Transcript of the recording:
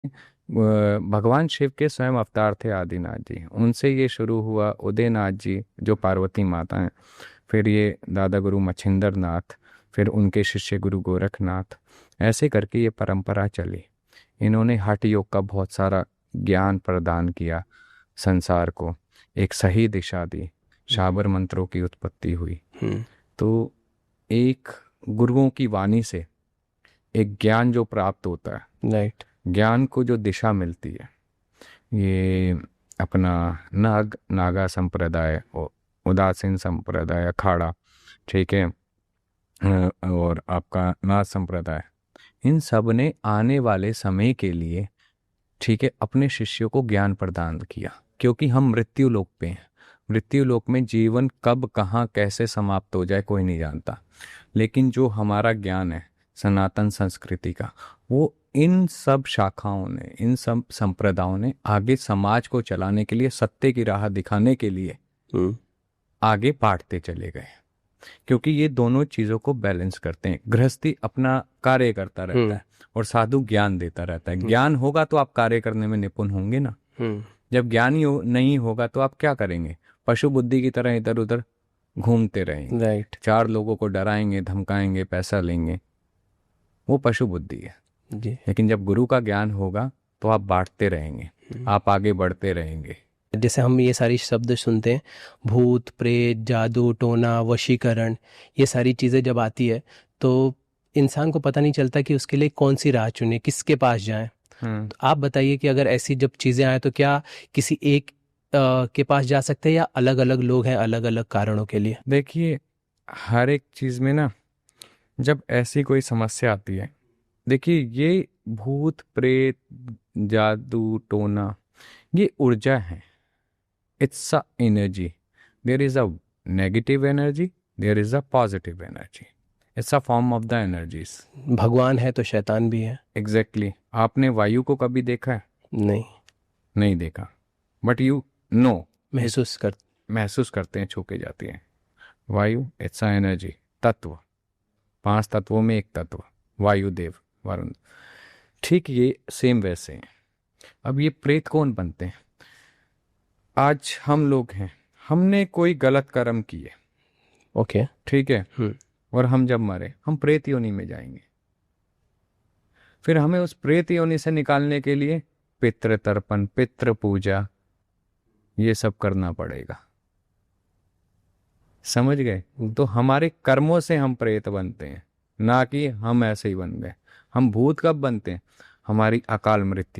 भगवान शिव के स्वयं अवतार थे आदिनाथ जी, उनसे ये शुरू हुआ। उदयनाथ जी जो पार्वती माता हैं, फिर ये दादा गुरु मच्छिंद्र नाथ, फिर उनके शिष्य गुरु गोरखनाथ, ऐसे करके ये परंपरा चली। इन्होंने हठ योग का बहुत सारा ज्ञान प्रदान किया संसार को, एक सही दिशा दी, शाबर मंत्रों की उत्पत्ति हुई। हम्म। तो एक गुरुओं की वाणी से एक ज्ञान जो प्राप्त होता है, राइट। ज्ञान को जो दिशा मिलती है, ये अपना नागा संप्रदाय, उदासीन संप्रदाय, अखाड़ा, ठीक है, और आपका नाथ संप्रदाय, इन सब ने आने वाले समय के लिए, ठीक है, अपने शिष्यों को ज्ञान प्रदान किया। क्योंकि हम मृत्यु लोक पे हैं, मृत्यु लोक में जीवन कब कहाँ कैसे समाप्त हो जाए कोई नहीं जानता, लेकिन जो हमारा ज्ञान है सनातन संस्कृति का, वो इन सब शाखाओं ने, इन सब संप्रदायों ने आगे समाज को चलाने के लिए, सत्य की राह दिखाने के लिए हम्म। आगे बांटते चले गए। क्योंकि ये दोनों चीज़ों को बैलेंस करते हैं। गृहस्थी अपना कार्य करता रहता हम्म। है और साधु ज्ञान देता रहता है। हम्म। ज्ञान होगा तो आप कार्य करने में निपुण होंगे ना। हम्म। जब ज्ञान ही नहीं होगा तो आप क्या करेंगे? पशु बुद्धि की तरह इधर उधर घूमते रहेंगे, राइट। चार लोगों को डराएंगे, धमकाएंगे, पैसा लेंगे, वो पशु बुद्धि है। जी। लेकिन जब गुरु का ज्ञान होगा तो आप बांटते रहेंगे, आप आगे बढ़ते रहेंगे। जैसे हम ये सारी शब्द सुनते हैं, भूत प्रेत जादू टोना वशीकरण, ये सारी चीज़ें जब आती है तो इंसान को पता नहीं चलता कि उसके लिए कौन सी राह चुने, किसके पास जाएं। तो आप बताइए कि अगर ऐसी जब चीज़ें आए तो क्या किसी एक के पास जा सकते हैं या अलग अलग लोग हैं अलग अलग कारणों के लिए? देखिए, हर एक चीज़ में ना, जब ऐसी कोई समस्या आती है, देखिए ये भूत प्रेत जादू टोना, ये ऊर्जा है। It's a energy. There is a negative energy, there is a positive energy. It's a form of the energies. भगवान है तो शैतान भी है। एग्जैक्टली। आपने वायु को कभी देखा है? नहीं। नहीं देखा, बट यू नो, महसूस कर। महसूस करते हैं, छू के जाती है। वायु इट्स अ एनर्जी, तत्व, पांच तत्वों में एक तत्व, वायुदेव, वरुण। ठीक ये सेम वैसे हैं। अब ये प्रेत कौन बनते हैं? आज हम लोग हैं, हमने कोई गलत कर्म किए, ओके। ठीक है, हम्म। और हम जब मरे हम प्रेत योनि में जाएंगे। फिर हमें उस प्रेत योनि से निकालने के लिए पितृ तर्पण, पितृ पूजा, ये सब करना पड़ेगा। समझ गए? तो हमारे कर्मों से हम प्रेत बनते हैं, ना कि हम ऐसे ही बन गए। हम भूत कब बनते हैं? हमारी अकाल मृत्यु